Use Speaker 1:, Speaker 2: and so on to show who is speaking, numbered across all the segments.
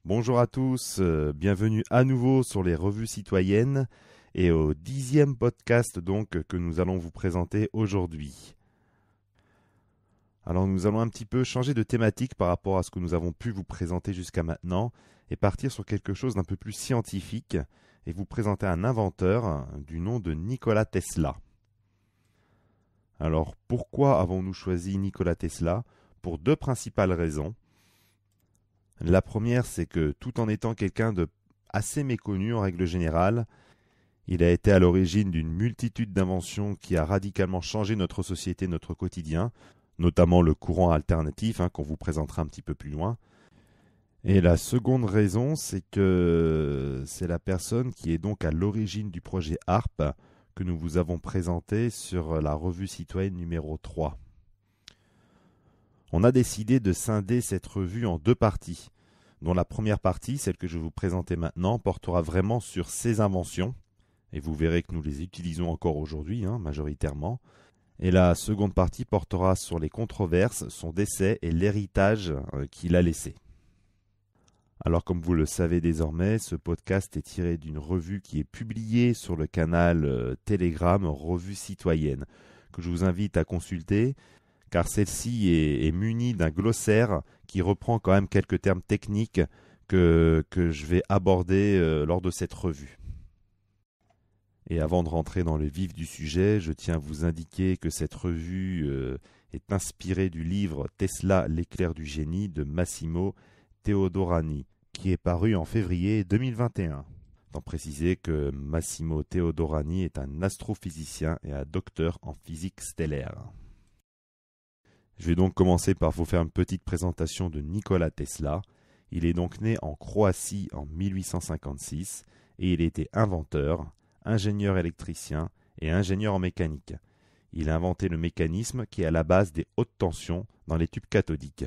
Speaker 1: Bonjour à tous, bienvenue à nouveau sur les revues citoyennes et au 10e podcast donc que nous allons vous présenter aujourd'hui. Alors nous allons un petit peu changer de thématique par rapport à ce que nous avons pu vous présenter jusqu'à maintenant et partir sur quelque chose d'un peu plus scientifique et vous présenter un inventeur du nom de Nikola Tesla. Alors pourquoi avons-nous choisi Nikola Tesla? Pour deux principales raisons. La première, c'est que tout en étant quelqu'un de assez méconnu en règle générale, il a été à l'origine d'une multitude d'inventions qui a radicalement changé notre société, notre quotidien, notamment le courant alternatif qu'on vous présentera un petit peu plus loin. Et la seconde raison, c'est que c'est la personne qui est donc à l'origine du projet HARP que nous vous avons présenté sur la revue citoyenne numéro 3. On a décidé de scinder cette revue en deux parties, dont la première partie, celle que je vais vous présenter maintenant, portera vraiment sur ces inventions, et vous verrez que nous les utilisons encore aujourd'hui, majoritairement. Et la seconde partie portera sur les controverses, son décès et l'héritage qu'il a laissé. Alors comme vous le savez désormais, ce podcast est tiré d'une revue qui est publiée sur le canal Telegram Revue Citoyenne, que je vous invite à consulter, car celle-ci est munie d'un glossaire qui reprend quand même quelques termes techniques que je vais aborder lors de cette revue. Et avant de rentrer dans le vif du sujet, je tiens à vous indiquer que cette revue est inspirée du livre Tesla, l'éclair du génie de Massimo Teodorani, qui est paru en février 2021. Tant préciser que Massimo Teodorani est un astrophysicien et un docteur en physique stellaire. Je vais donc commencer par vous faire une petite présentation de Nikola Tesla. Il est donc né en Croatie en 1856 et il était inventeur, ingénieur électricien et ingénieur en mécanique. Il a inventé le mécanisme qui est à la base des hautes tensions dans les tubes cathodiques,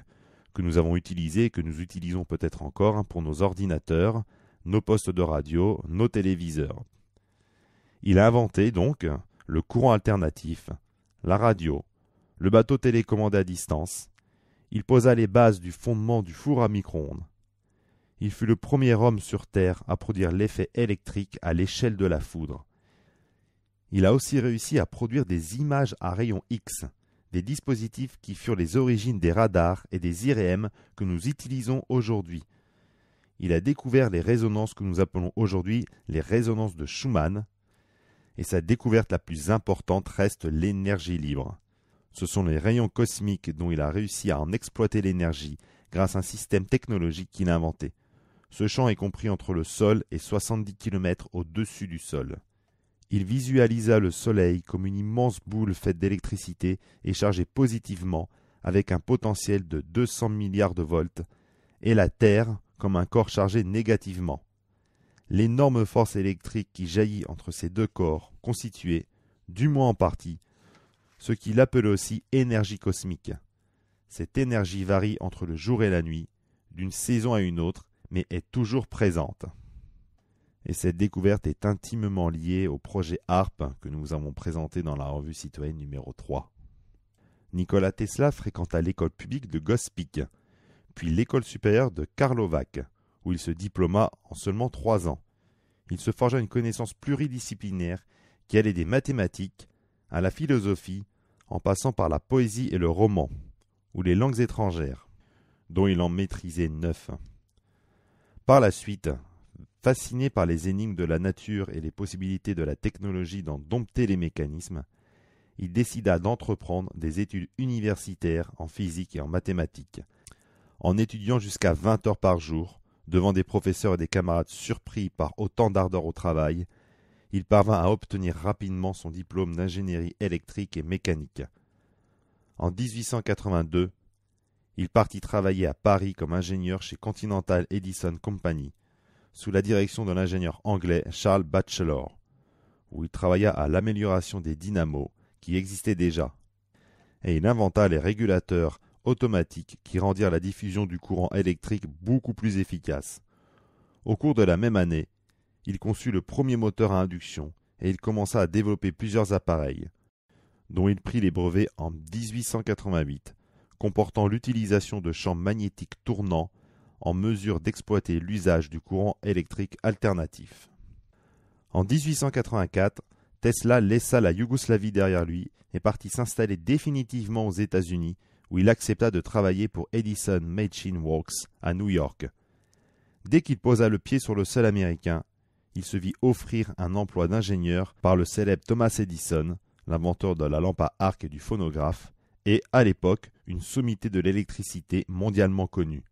Speaker 1: que nous avons utilisé et que nous utilisons peut-être encore pour nos ordinateurs, nos postes de radio, nos téléviseurs. Il a inventé donc le courant alternatif, la radio, le bateau télécommandé à distance. Il posa les bases du fondement du four à micro-ondes. Il fut le premier homme sur Terre à produire l'effet électrique à l'échelle de la foudre. Il a aussi réussi à produire des images à rayons X, des dispositifs qui furent les origines des radars et des IRM que nous utilisons aujourd'hui. Il a découvert les résonances que nous appelons aujourd'hui les résonances de Schumann, et sa découverte la plus importante reste l'énergie libre. Ce sont les rayons cosmiques dont il a réussi à en exploiter l'énergie grâce à un système technologique qu'il a inventé. Ce champ est compris entre le sol et 70 km au-dessus du sol. Il visualisa le Soleil comme une immense boule faite d'électricité et chargée positivement avec un potentiel de 200 milliards de volts, et la Terre comme un corps chargé négativement. L'énorme force électrique qui jaillit entre ces deux corps constituait, du moins en partie, ce qu'il appelait aussi énergie cosmique. Cette énergie varie entre le jour et la nuit, d'une saison à une autre, mais est toujours présente. Et cette découverte est intimement liée au projet HARP que nous avons présenté dans la revue citoyenne numéro 3. Nikola Tesla fréquenta l'école publique de Gospic, puis l'école supérieure de Karlovac, où il se diplôma en seulement 3 ans. Il se forgea une connaissance pluridisciplinaire qui allait des mathématiques à la philosophie, en passant par la poésie et le roman, ou les langues étrangères, dont il en maîtrisait 9. Par la suite, fasciné par les énigmes de la nature et les possibilités de la technologie d'en dompter les mécanismes, il décida d'entreprendre des études universitaires en physique et en mathématiques, en étudiant jusqu'à 20 heures par jour, devant des professeurs et des camarades surpris par autant d'ardeur au travail. Il parvint à obtenir rapidement son diplôme d'ingénierie électrique et mécanique. En 1882, il partit travailler à Paris comme ingénieur chez Continental Edison Company, sous la direction de l'ingénieur anglais Charles Batchelor, où il travailla à l'amélioration des dynamos qui existaient déjà. Et il inventa les régulateurs automatiques qui rendirent la diffusion du courant électrique beaucoup plus efficace. Au cours de la même année, il conçut le premier moteur à induction et il commença à développer plusieurs appareils, dont il prit les brevets en 1888, comportant l'utilisation de champs magnétiques tournants en mesure d'exploiter l'usage du courant électrique alternatif. En 1884, Tesla laissa la Yougoslavie derrière lui et partit s'installer définitivement aux États-Unis, où il accepta de travailler pour Edison Machine Works à New York. Dès qu'il posa le pied sur le sol américain, il se vit offrir un emploi d'ingénieur par le célèbre Thomas Edison, l'inventeur de la lampe à arc et du phonographe, et, à l'époque, une sommité de l'électricité mondialement connue.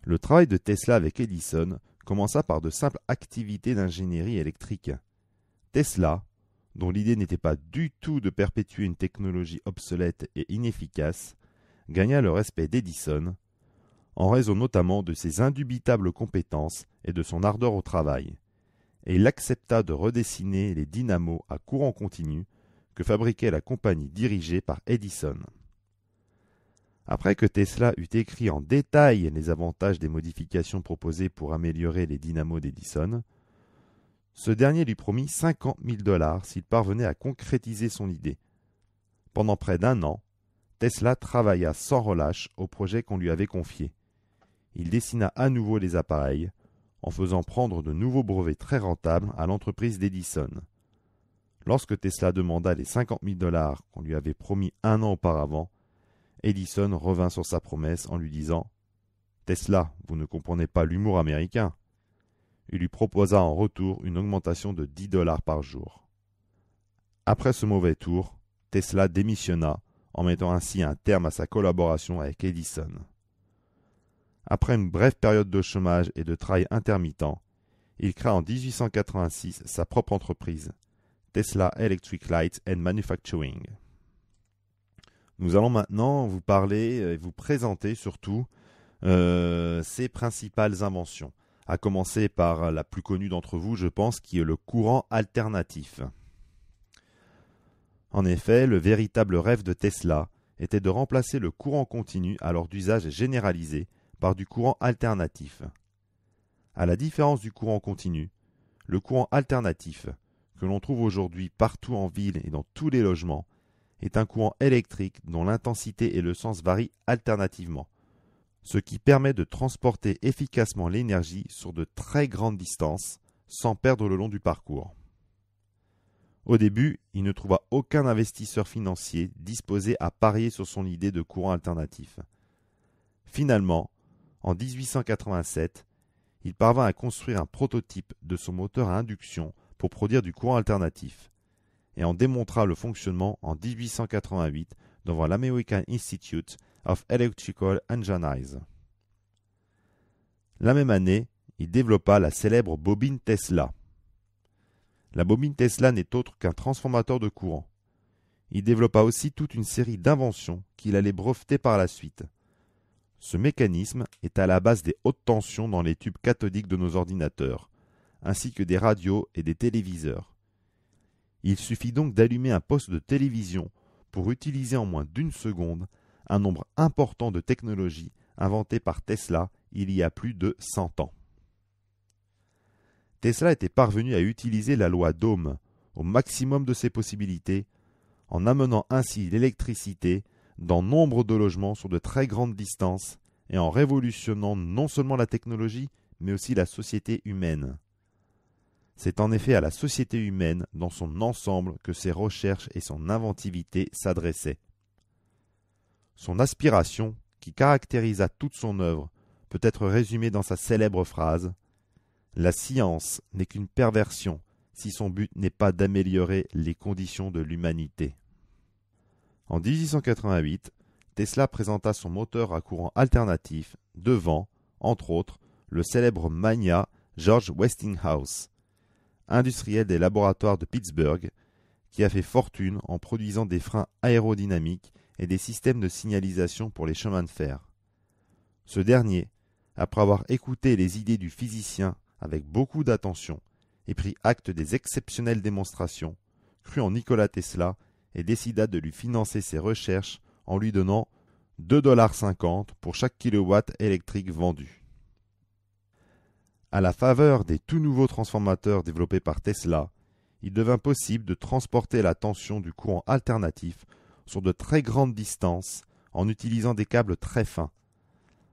Speaker 1: Le travail de Tesla avec Edison commença par de simples activités d'ingénierie électrique. Tesla, dont l'idée n'était pas du tout de perpétuer une technologie obsolète et inefficace, gagna le respect d'Edison, en raison notamment de ses indubitables compétences et de son ardeur au travail, et il accepta de redessiner les dynamos à courant continu que fabriquait la compagnie dirigée par Edison. Après que Tesla eut écrit en détail les avantages des modifications proposées pour améliorer les dynamos d'Edison, ce dernier lui promit 50 000 $ s'il parvenait à concrétiser son idée. Pendant près d'1 an, Tesla travailla sans relâche au projet qu'on lui avait confié. Il dessina à nouveau les appareils, en faisant prendre de nouveaux brevets très rentables à l'entreprise d'Edison. Lorsque Tesla demanda les 50 000 $ qu'on lui avait promis 1 an auparavant, Edison revint sur sa promesse en lui disant « Tesla, vous ne comprenez pas l'humour américain ». Il lui proposa en retour une augmentation de 10 $ par jour. Après ce mauvais tour, Tesla démissionna, en mettant ainsi un terme à sa collaboration avec Edison. Après une brève période de chômage et de travail intermittent, il créa en 1886 sa propre entreprise, Tesla Electric Light and Manufacturing. Nous allons maintenant vous parler et vous présenter surtout ses principales inventions, à commencer par la plus connue d'entre vous, je pense, qui est le courant alternatif. En effet, le véritable rêve de Tesla était de remplacer le courant continu, alors d'usage généralisé, par du courant alternatif. À la différence du courant continu, le courant alternatif, que l'on trouve aujourd'hui partout en ville et dans tous les logements, est un courant électrique dont l'intensité et le sens varient alternativement, ce qui permet de transporter efficacement l'énergie sur de très grandes distances sans perdre le long du parcours. Au début, il ne trouva aucun investisseur financier disposé à parier sur son idée de courant alternatif. Finalement, en 1887, il parvint à construire un prototype de son moteur à induction pour produire du courant alternatif, et en démontra le fonctionnement en 1888 devant l'American Institute of Electrical Engineers. La même année, il développa la célèbre bobine Tesla. La bobine Tesla n'est autre qu'un transformateur de courant. Il développa aussi toute une série d'inventions qu'il allait breveter par la suite. Ce mécanisme est à la base des hautes tensions dans les tubes cathodiques de nos ordinateurs, ainsi que des radios et des téléviseurs. Il suffit donc d'allumer un poste de télévision pour utiliser en moins d'1 seconde un nombre important de technologies inventées par Tesla il y a plus de 100 ans. Tesla était parvenu à utiliser la loi d'Ohm au maximum de ses possibilités, en amenant ainsi l'électricité dans nombre de logements sur de très grandes distances et en révolutionnant non seulement la technologie, mais aussi la société humaine. C'est en effet à la société humaine dans son ensemble que ses recherches et son inventivité s'adressaient. Son aspiration, qui caractérisa toute son œuvre, peut être résumée dans sa célèbre phrase « La science n'est qu'une perversion si son but n'est pas d'améliorer les conditions de l'humanité ». En 1888, Tesla présenta son moteur à courant alternatif devant, entre autres, le célèbre magnat George Westinghouse, industriel des laboratoires de Pittsburgh, qui a fait fortune en produisant des freins aérodynamiques et des systèmes de signalisation pour les chemins de fer. Ce dernier, après avoir écouté les idées du physicien avec beaucoup d'attention et pris acte des exceptionnelles démonstrations, crut en Nikola Tesla et décida de lui financer ses recherches en lui donnant 2,50 $ pour chaque kilowatt électrique vendu. À la faveur des tout nouveaux transformateurs développés par Tesla, il devint possible de transporter la tension du courant alternatif sur de très grandes distances en utilisant des câbles très fins,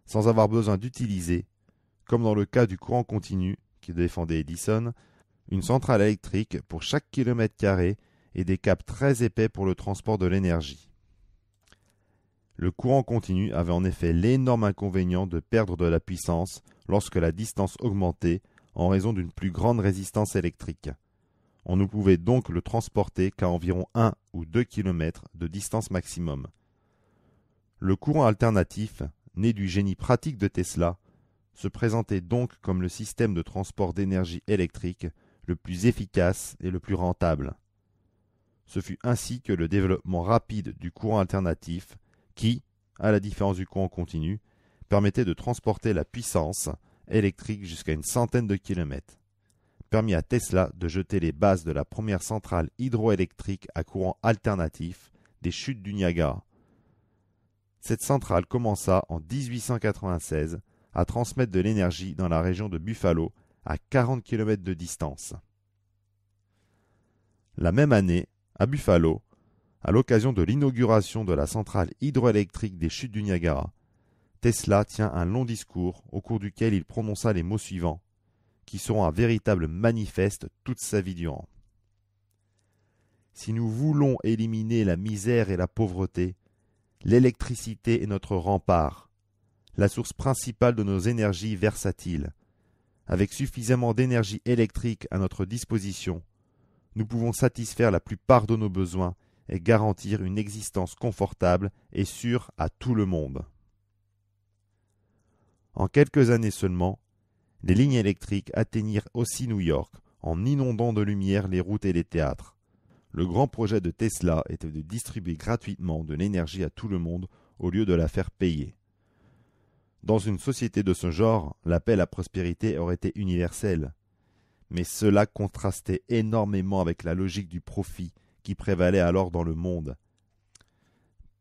Speaker 1: sans avoir besoin d'utiliser, comme dans le cas du courant continu qui défendait Edison, une centrale électrique pour chaque kilomètre carré et des câbles très épais pour le transport de l'énergie. Le courant continu avait en effet l'énorme inconvénient de perdre de la puissance lorsque la distance augmentait en raison d'une plus grande résistance électrique. On ne pouvait donc le transporter qu'à environ 1 ou 2 km de distance maximum. Le courant alternatif, né du génie pratique de Tesla, se présentait donc comme le système de transport d'énergie électrique le plus efficace et le plus rentable. Ce fut ainsi que le développement rapide du courant alternatif, qui, à la différence du courant continu, permettait de transporter la puissance électrique jusqu'à une centaine de kilomètres, permit à Tesla de jeter les bases de la première centrale hydroélectrique à courant alternatif des chutes du Niagara. Cette centrale commença en 1896 à transmettre de l'énergie dans la région de Buffalo à 40 km de distance. La même année, à Buffalo, à l'occasion de l'inauguration de la centrale hydroélectrique des chutes du Niagara, Tesla tient un long discours au cours duquel il prononça les mots suivants, qui seront un véritable manifeste toute sa vie durant. Si nous voulons éliminer la misère et la pauvreté, l'électricité est notre rempart, la source principale de nos énergies versatiles. Avec suffisamment d'énergie électrique à notre disposition, nous pouvons satisfaire la plupart de nos besoins et garantir une existence confortable et sûre à tout le monde. En quelques années seulement, les lignes électriques atteignirent aussi New York en inondant de lumière les routes et les théâtres. Le grand projet de Tesla était de distribuer gratuitement de l'énergie à tout le monde au lieu de la faire payer. Dans une société de ce genre, l'appel à prospérité aurait été universel. Mais cela contrastait énormément avec la logique du profit qui prévalait alors dans le monde.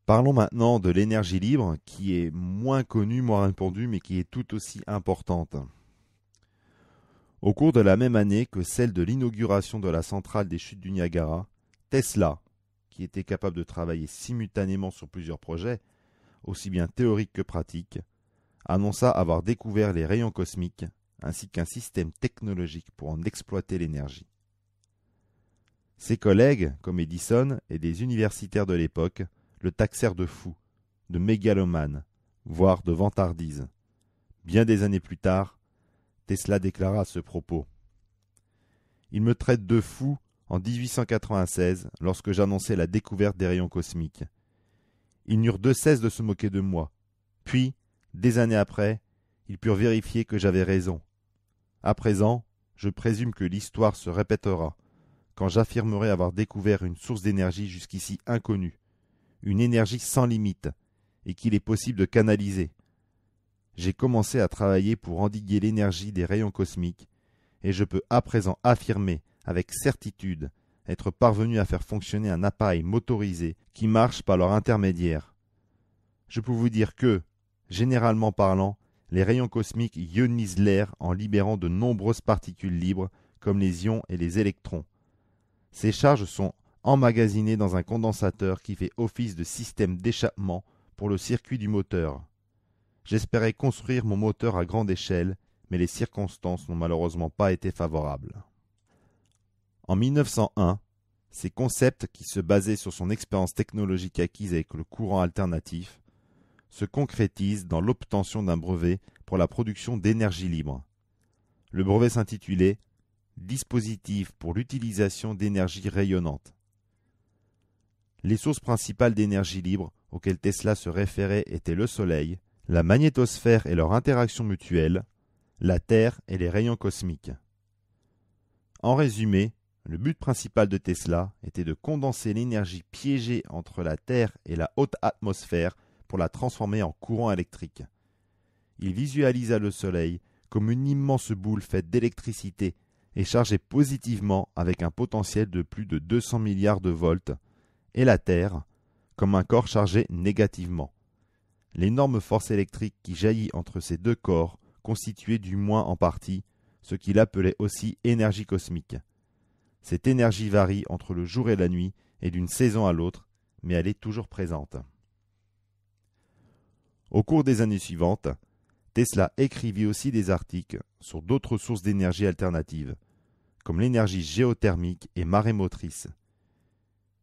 Speaker 1: Parlons maintenant de l'énergie libre, qui est moins connue, moins répandue, mais qui est tout aussi importante. Au cours de la même année que celle de l'inauguration de la centrale des chutes du Niagara, Tesla, qui était capable de travailler simultanément sur plusieurs projets, aussi bien théoriques que pratiques, annonça avoir découvert les rayons cosmiques ainsi qu'un système technologique pour en exploiter l'énergie. Ses collègues, comme Edison et des universitaires de l'époque, le taxèrent de fou, de mégalomane, voire de vantardise. Bien des années plus tard, Tesla déclara à ce propos « Ils me traitent de fou en 1896 lorsque j'annonçai la découverte des rayons cosmiques. Ils n'eurent de cesse de se moquer de moi. Puis, des années après, ils purent vérifier que j'avais raison. À présent, je présume que l'histoire se répétera quand j'affirmerai avoir découvert une source d'énergie jusqu'ici inconnue, une énergie sans limite, et qu'il est possible de canaliser. J'ai commencé à travailler pour endiguer l'énergie des rayons cosmiques, et je peux à présent affirmer avec certitude être parvenu à faire fonctionner un appareil motorisé qui marche par leur intermédiaire. Je peux vous dire que, généralement parlant, les rayons cosmiques ionisent l'air en libérant de nombreuses particules libres comme les ions et les électrons. Ces charges sont emmagasinées dans un condensateur qui fait office de système d'échappement pour le circuit du moteur. J'espérais construire mon moteur à grande échelle, mais les circonstances n'ont malheureusement pas été favorables. En 1901, ces concepts qui se basaient sur son expérience technologique acquise avec le courant alternatif se concrétisent dans l'obtention d'un brevet pour la production d'énergie libre. Le brevet s'intitulait « Dispositif pour l'utilisation d'énergie rayonnante ». Les sources principales d'énergie libre auxquelles Tesla se référait étaient le Soleil, la magnétosphère et leur interaction mutuelle, la Terre et les rayons cosmiques. En résumé, le but principal de Tesla était de condenser l'énergie piégée entre la Terre et la haute atmosphère pour la transformer en courant électrique. Il visualisa le Soleil comme une immense boule faite d'électricité et chargée positivement avec un potentiel de plus de 200 milliards de volts, et la Terre comme un corps chargé négativement. L'énorme force électrique qui jaillit entre ces deux corps constituait du moins en partie ce qu'il appelait aussi énergie cosmique. Cette énergie varie entre le jour et la nuit et d'une saison à l'autre, mais elle est toujours présente. Au cours des années suivantes, Tesla écrivit aussi des articles sur d'autres sources d'énergie alternatives, comme l'énergie géothermique et marémotrice.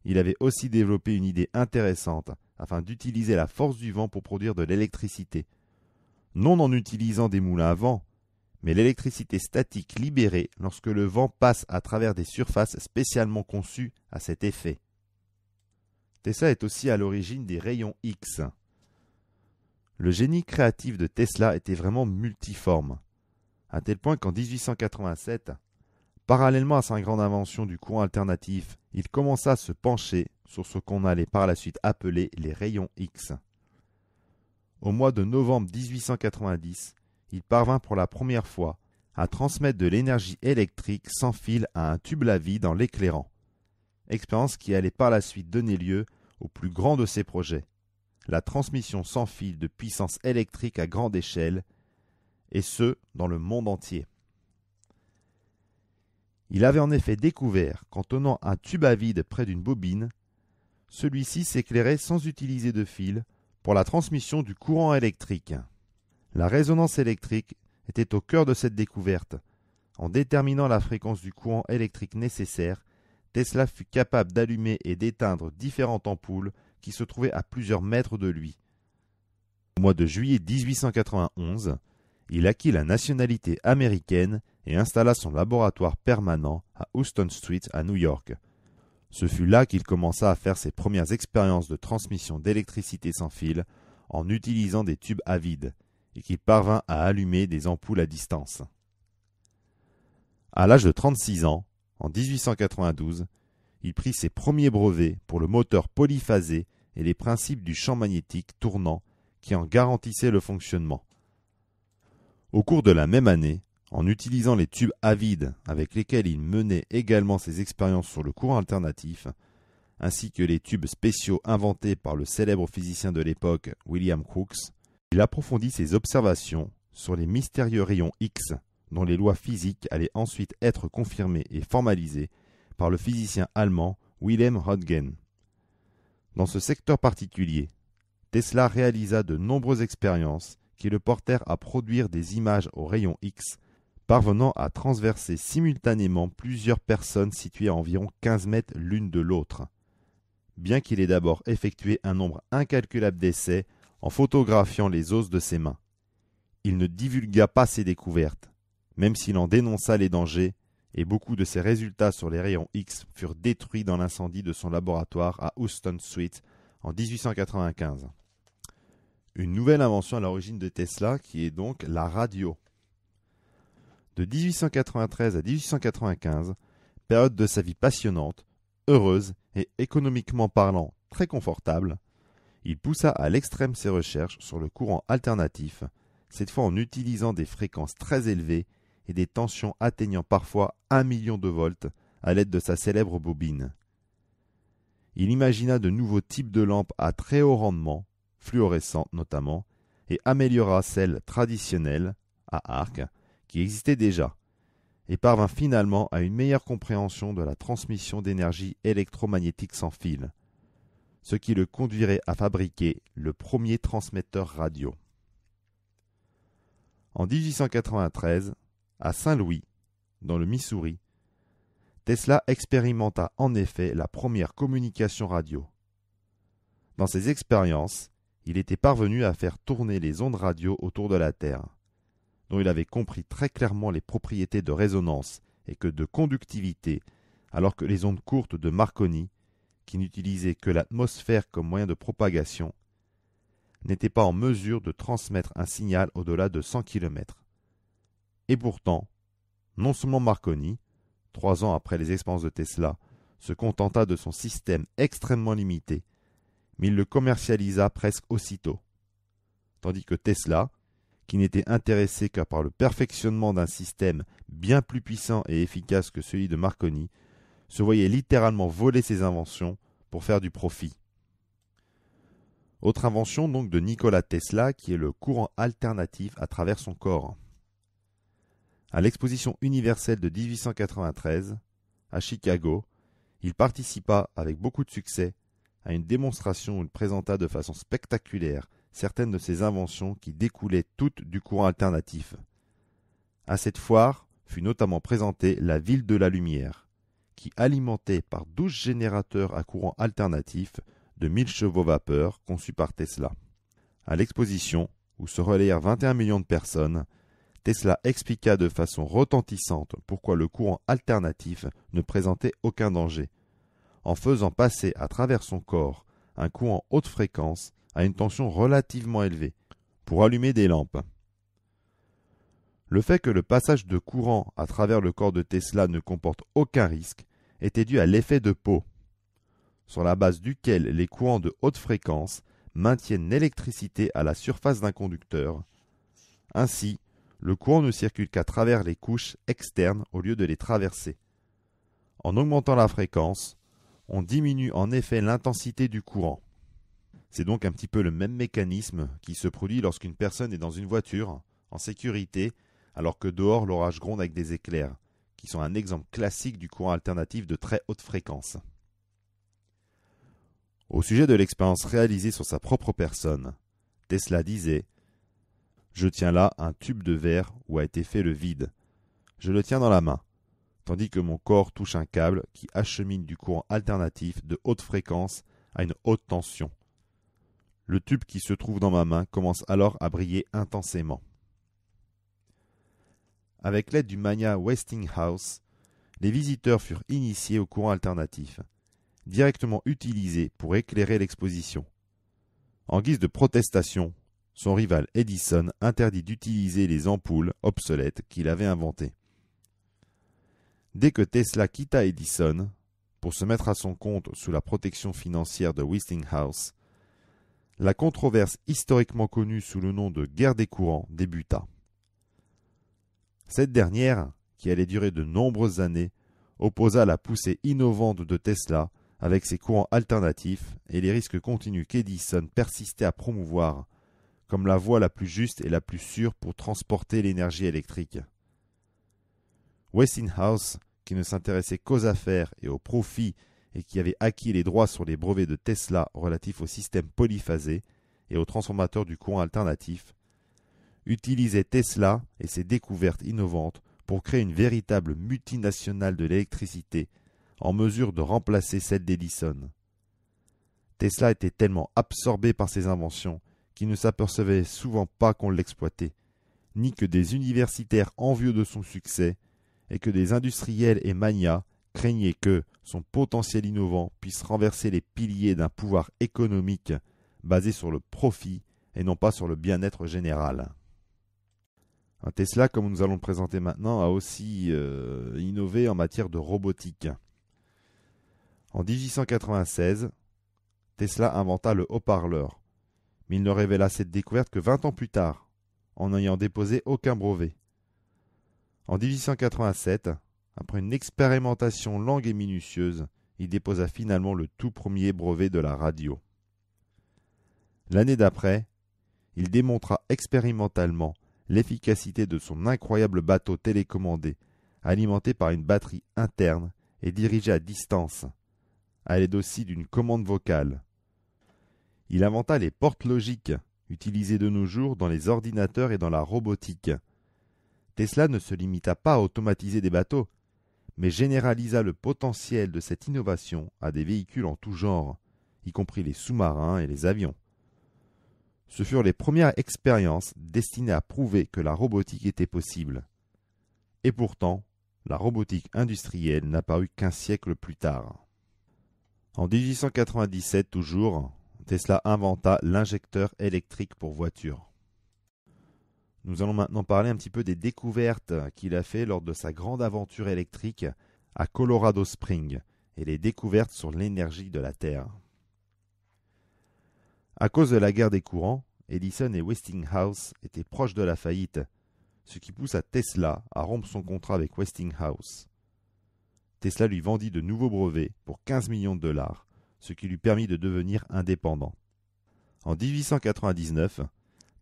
Speaker 1: Il avait aussi développé une idée intéressante afin d'utiliser la force du vent pour produire de l'électricité, non en utilisant des moulins à vent, mais l'électricité statique libérée lorsque le vent passe à travers des surfaces spécialement conçues à cet effet. Tesla est aussi à l'origine des rayons X. Le génie créatif de Tesla était vraiment multiforme, à tel point qu'en 1887, parallèlement à sa grande invention du courant alternatif, il commença à se pencher sur ce qu'on allait par la suite appeler les rayons X. Au mois de novembre 1890, il parvint pour la première fois à transmettre de l'énergie électrique sans fil à un tube à vide en l'éclairant, expérience qui allait par la suite donner lieu au plus grand de ses projets, la transmission sans fil de puissance électrique à grande échelle, et ce, dans le monde entier. Il avait en effet découvert qu'en tenant un tube à vide près d'une bobine, celui-ci s'éclairait sans utiliser de fil pour la transmission du courant électrique. La résonance électrique était au cœur de cette découverte. En déterminant la fréquence du courant électrique nécessaire, Tesla fut capable d'allumer et d'éteindre différentes ampoules qui se trouvaient à plusieurs mètres de lui. Au mois de juillet 1891, il acquit la nationalité américaine et installa son laboratoire permanent à Houston Street à New York. Ce fut là qu'il commença à faire ses premières expériences de transmission d'électricité sans fil en utilisant des tubes à vide et qu'il parvint à allumer des ampoules à distance. À l'âge de 36 ans, en 1892, il prit ses premiers brevets pour le moteur polyphasé et les principes du champ magnétique tournant qui en garantissaient le fonctionnement. Au cours de la même année, en utilisant les tubes à vide avec lesquels il menait également ses expériences sur le courant alternatif, ainsi que les tubes spéciaux inventés par le célèbre physicien de l'époque William Crookes, il approfondit ses observations sur les mystérieux rayons X, dont les lois physiques allaient ensuite être confirmées et formalisées par le physicien allemand Wilhelm Röntgen. Dans ce secteur particulier, Tesla réalisa de nombreuses expériences qui le portèrent à produire des images aux rayons X, parvenant à transverser simultanément plusieurs personnes situées à environ 15 mètres l'une de l'autre. Bien qu'il ait d'abord effectué un nombre incalculable d'essais en photographiant les os de ses mains, il ne divulgua pas ses découvertes, même s'il en dénonça les dangers, et beaucoup de ses résultats sur les rayons X furent détruits dans l'incendie de son laboratoire à Houston Street en 1895. Une nouvelle invention à l'origine de Tesla qui est donc la radio. De 1893 à 1895, période de sa vie passionnante, heureuse et économiquement parlant très confortable, il poussa à l'extrême ses recherches sur le courant alternatif, cette fois en utilisant des fréquences très élevées et des tensions atteignant parfois 1 million de volts à l'aide de sa célèbre bobine. Il imagina de nouveaux types de lampes à très haut rendement, fluorescentes notamment, et améliora celles traditionnelles, à arc, qui existaient déjà, et parvint finalement à une meilleure compréhension de la transmission d'énergie électromagnétique sans fil, ce qui le conduirait à fabriquer le premier transmetteur radio. En 1893, à Saint-Louis, dans le Missouri, Tesla expérimenta en effet la première communication radio. Dans ses expériences, il était parvenu à faire tourner les ondes radio autour de la Terre, dont il avait compris très clairement les propriétés de résonance et que de conductivité, alors que les ondes courtes de Marconi, qui n'utilisaient que l'atmosphère comme moyen de propagation, n'étaient pas en mesure de transmettre un signal au-delà de 100 km. Et pourtant, non seulement Marconi, 3 ans après les expériences de Tesla, se contenta de son système extrêmement limité, mais il le commercialisa presque aussitôt. Tandis que Tesla, qui n'était intéressé que par le perfectionnement d'un système bien plus puissant et efficace que celui de Marconi, se voyait littéralement voler ses inventions pour faire du profit. Autre invention donc de Nikola Tesla qui est le courant alternatif à travers son corps. À l'exposition universelle de 1893, à Chicago, il participa avec beaucoup de succès à une démonstration où il présenta de façon spectaculaire certaines de ses inventions qui découlaient toutes du courant alternatif. À cette foire fut notamment présentée la ville de la lumière, qui alimentait par 12 générateurs à courant alternatif de 1000 chevaux vapeur conçus par Tesla. À l'exposition, où se relayèrent 21 millions de personnes, Tesla expliqua de façon retentissante pourquoi le courant alternatif ne présentait aucun danger, en faisant passer à travers son corps un courant haute fréquence à une tension relativement élevée, pour allumer des lampes. Le fait que le passage de courant à travers le corps de Tesla ne comporte aucun risque était dû à l'effet de Poe, sur la base duquel les courants de haute fréquence maintiennent l'électricité à la surface d'un conducteur. Ainsi, le courant ne circule qu'à travers les couches externes au lieu de les traverser. En augmentant la fréquence, on diminue en effet l'intensité du courant. C'est donc un petit peu le même mécanisme qui se produit lorsqu'une personne est dans une voiture, en sécurité, alors que dehors l'orage gronde avec des éclairs, qui sont un exemple classique du courant alternatif de très haute fréquence. Au sujet de l'expérience réalisée sur sa propre personne, Tesla disait « Je tiens là un tube de verre où a été fait le vide. Je le tiens dans la main, tandis que mon corps touche un câble qui achemine du courant alternatif de haute fréquence à une haute tension. Le tube qui se trouve dans ma main commence alors à briller intensément. » Avec l'aide du magnat Westinghouse, les visiteurs furent initiés au courant alternatif, directement utilisé pour éclairer l'exposition. En guise de protestation, son rival Edison interdit d'utiliser les ampoules obsolètes qu'il avait inventées. Dès que Tesla quitta Edison, pour se mettre à son compte sous la protection financière de Westinghouse, la controverse historiquement connue sous le nom de guerre des courants débuta. Cette dernière, qui allait durer de nombreuses années, opposa la poussée innovante de Tesla avec ses courants alternatifs et les risques continus qu'Edison persistait à promouvoir comme la voie la plus juste et la plus sûre pour transporter l'énergie électrique. Westinghouse, qui ne s'intéressait qu'aux affaires et aux profits et qui avait acquis les droits sur les brevets de Tesla relatifs au système polyphasé et aux transformateurs du courant alternatif, utilisait Tesla et ses découvertes innovantes pour créer une véritable multinationale de l'électricité en mesure de remplacer celle d'Edison. Tesla était tellement absorbé par ses inventions qu'il ne s'apercevait souvent pas qu'on l'exploitait, ni que des universitaires envieux de son succès et que des industriels et magnats craignaient que son potentiel innovant puisse renverser les piliers d'un pouvoir économique basé sur le profit et non pas sur le bien-être général. Un Tesla, comme nous allons le présenter maintenant, a aussi innové en matière de robotique. En 1896, Tesla inventa le haut-parleur, mais il ne révéla cette découverte que 20 ans plus tard, en n'ayant déposé aucun brevet. En 1887, après une expérimentation longue et minutieuse, il déposa finalement le tout premier brevet de la radio. L'année d'après, il démontra expérimentalement l'efficacité de son incroyable bateau télécommandé, alimenté par une batterie interne et dirigé à distance, à l'aide aussi d'une commande vocale. Il inventa les portes logiques, utilisées de nos jours dans les ordinateurs et dans la robotique. Tesla ne se limita pas à automatiser des bateaux, mais généralisa le potentiel de cette innovation à des véhicules en tout genre, y compris les sous-marins et les avions. Ce furent les premières expériences destinées à prouver que la robotique était possible. Et pourtant, la robotique industrielle n'apparut qu'un siècle plus tard. En 1897 toujours, Tesla inventa l'injecteur électrique pour voiture. Nous allons maintenant parler un petit peu des découvertes qu'il a fait lors de sa grande aventure électrique à Colorado Springs et les découvertes sur l'énergie de la Terre. À cause de la guerre des courants, Edison et Westinghouse étaient proches de la faillite, ce qui poussa Tesla à rompre son contrat avec Westinghouse. Tesla lui vendit de nouveaux brevets pour 15 millions de dollars, ce qui lui permit de devenir indépendant. En 1899,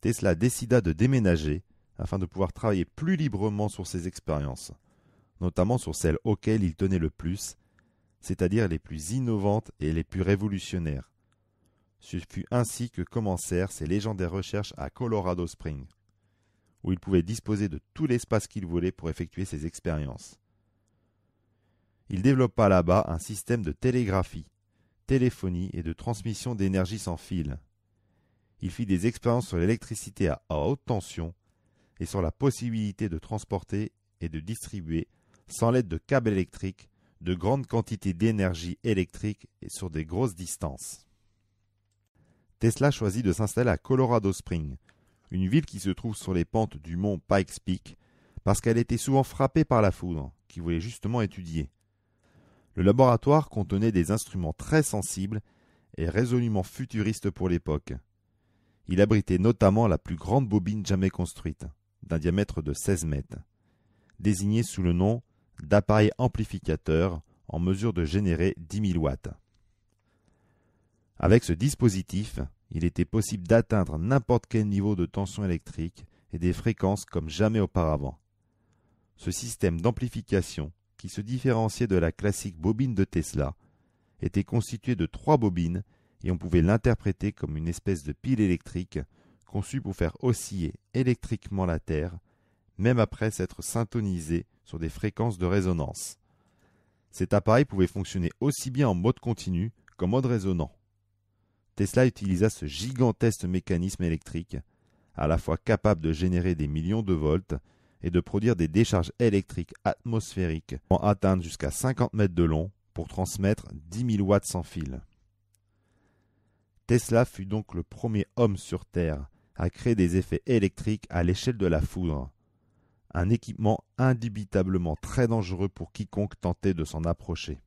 Speaker 1: Tesla décida de déménager afin de pouvoir travailler plus librement sur ses expériences, notamment sur celles auxquelles il tenait le plus, c'est-à-dire les plus innovantes et les plus révolutionnaires. Ce fut ainsi que commencèrent ses légendaires recherches à Colorado Springs, où il pouvait disposer de tout l'espace qu'il voulait pour effectuer ses expériences. Il développa là-bas un système de télégraphie, téléphonie et de transmission d'énergie sans fil. Il fit des expériences sur l'électricité à haute tension et sur la possibilité de transporter et de distribuer, sans l'aide de câbles électriques, de grandes quantités d'énergie électrique et sur des grosses distances. Tesla choisit de s'installer à Colorado Springs, une ville qui se trouve sur les pentes du mont Pikes Peak, parce qu'elle était souvent frappée par la foudre, qu'il voulait justement étudier. Le laboratoire contenait des instruments très sensibles et résolument futuristes pour l'époque. Il abritait notamment la plus grande bobine jamais construite, d'un diamètre de 16 mètres, désignée sous le nom d'appareil amplificateur en mesure de générer 10 000 watts. Avec ce dispositif, il était possible d'atteindre n'importe quel niveau de tension électrique et des fréquences comme jamais auparavant. Ce système d'amplification, qui se différenciait de la classique bobine de Tesla, était constitué de 3 bobines et on pouvait l'interpréter comme une espèce de pile électrique conçue pour faire osciller électriquement la Terre, même après s'être syntonisé sur des fréquences de résonance. Cet appareil pouvait fonctionner aussi bien en mode continu qu'en mode résonant. Tesla utilisa ce gigantesque mécanisme électrique, à la fois capable de générer des millions de volts et de produire des décharges électriques atmosphériques pouvant atteindre jusqu'à 50 mètres de long pour transmettre 10 000 watts sans fil. Tesla fut donc le premier homme sur Terre à créer des effets électriques à l'échelle de la foudre, un équipement indubitablement très dangereux pour quiconque tentait de s'en approcher.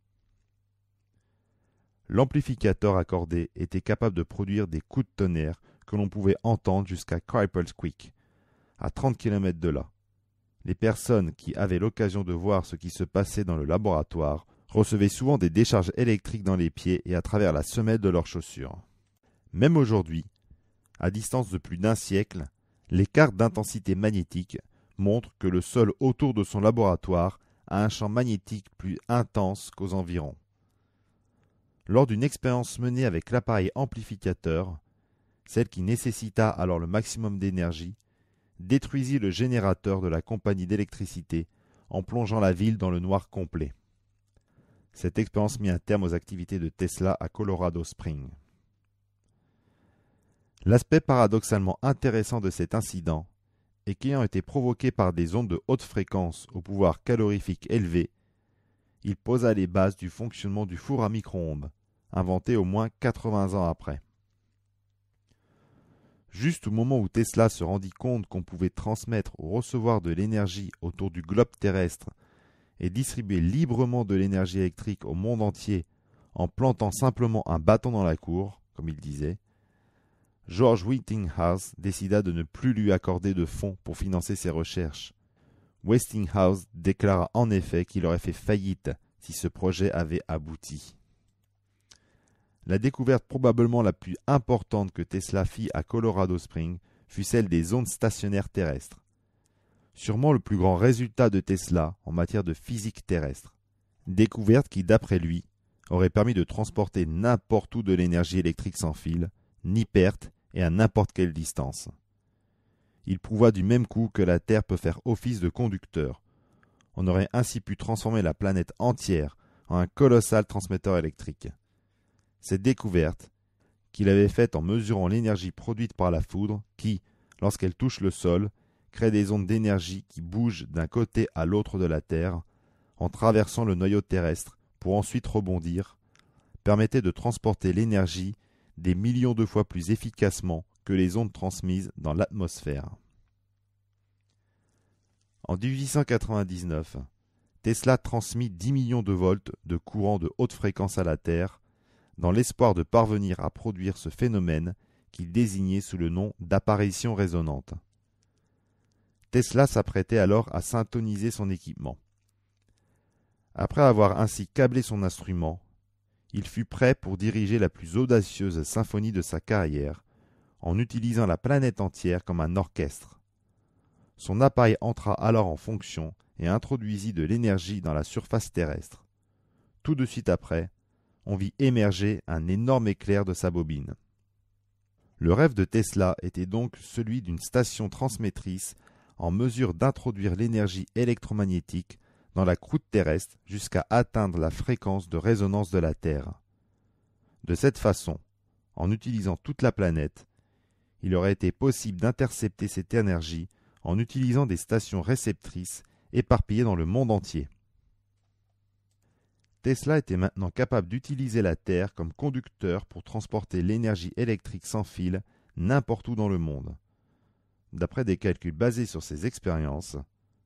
Speaker 1: L'amplificateur accordé était capable de produire des coups de tonnerre que l'on pouvait entendre jusqu'à Cripples Creek, à 30 km de là. Les personnes qui avaient l'occasion de voir ce qui se passait dans le laboratoire recevaient souvent des décharges électriques dans les pieds et à travers la semelle de leurs chaussures. Même aujourd'hui, à distance de plus d'1 siècle, les cartes d'intensité magnétique montrent que le sol autour de son laboratoire a un champ magnétique plus intense qu'aux environs. Lors d'une expérience menée avec l'appareil amplificateur, celle qui nécessita alors le maximum d'énergie, détruisit le générateur de la compagnie d'électricité en plongeant la ville dans le noir complet. Cette expérience mit un terme aux activités de Tesla à Colorado Springs. L'aspect paradoxalement intéressant de cet incident est qu'ayant été provoqué par des ondes de haute fréquence au pouvoir calorifique élevé, il posa les bases du fonctionnement du four à micro-ondes, inventé au moins 80 ans après. Juste au moment où Tesla se rendit compte qu'on pouvait transmettre ou recevoir de l'énergie autour du globe terrestre et distribuer librement de l'énergie électrique au monde entier en plantant simplement un bâton dans la cour, comme il disait, George Westinghouse décida de ne plus lui accorder de fonds pour financer ses recherches. Westinghouse déclara en effet qu'il aurait fait faillite si ce projet avait abouti. La découverte probablement la plus importante que Tesla fit à Colorado Springs fut celle des ondes stationnaires terrestres. Sûrement le plus grand résultat de Tesla en matière de physique terrestre. Découverte qui, d'après lui, aurait permis de transporter n'importe où de l'énergie électrique sans fil, ni perte et à n'importe quelle distance. Il prouva du même coup que la Terre peut faire office de conducteur. On aurait ainsi pu transformer la planète entière en un colossal transmetteur électrique. Cette découverte, qu'il avait faite en mesurant l'énergie produite par la foudre, qui, lorsqu'elle touche le sol, crée des ondes d'énergie qui bougent d'un côté à l'autre de la Terre, en traversant le noyau terrestre pour ensuite rebondir, permettait de transporter l'énergie des millions de fois plus efficacement que les ondes transmises dans l'atmosphère. En 1899, Tesla transmit 10 millions de volts de courant de haute fréquence à la Terre, dans l'espoir de parvenir à produire ce phénomène qu'il désignait sous le nom d'apparition résonante. Tesla s'apprêtait alors à syntoniser son équipement. Après avoir ainsi câblé son instrument, il fut prêt pour diriger la plus audacieuse symphonie de sa carrière, en utilisant la planète entière comme un orchestre. Son appareil entra alors en fonction et introduisit de l'énergie dans la surface terrestre. Tout de suite après, on vit émerger un énorme éclair de sa bobine. Le rêve de Tesla était donc celui d'une station transmettrice en mesure d'introduire l'énergie électromagnétique dans la croûte terrestre jusqu'à atteindre la fréquence de résonance de la Terre. De cette façon, en utilisant toute la planète, il aurait été possible d'intercepter cette énergie en utilisant des stations réceptrices éparpillées dans le monde entier. Tesla était maintenant capable d'utiliser la Terre comme conducteur pour transporter l'énergie électrique sans fil n'importe où dans le monde. D'après des calculs basés sur ses expériences,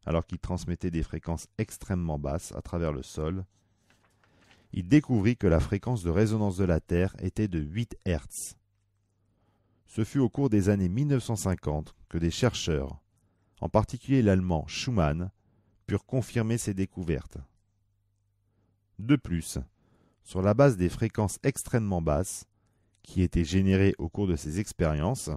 Speaker 1: alors qu'il transmettait des fréquences extrêmement basses à travers le sol, il découvrit que la fréquence de résonance de la Terre était de 8 Hz. Ce fut au cours des années 1950 que des chercheurs, en particulier l'allemand Schumann, purent confirmer ces découvertes. De plus, sur la base des fréquences extrêmement basses, qui étaient générées au cours de ces expériences,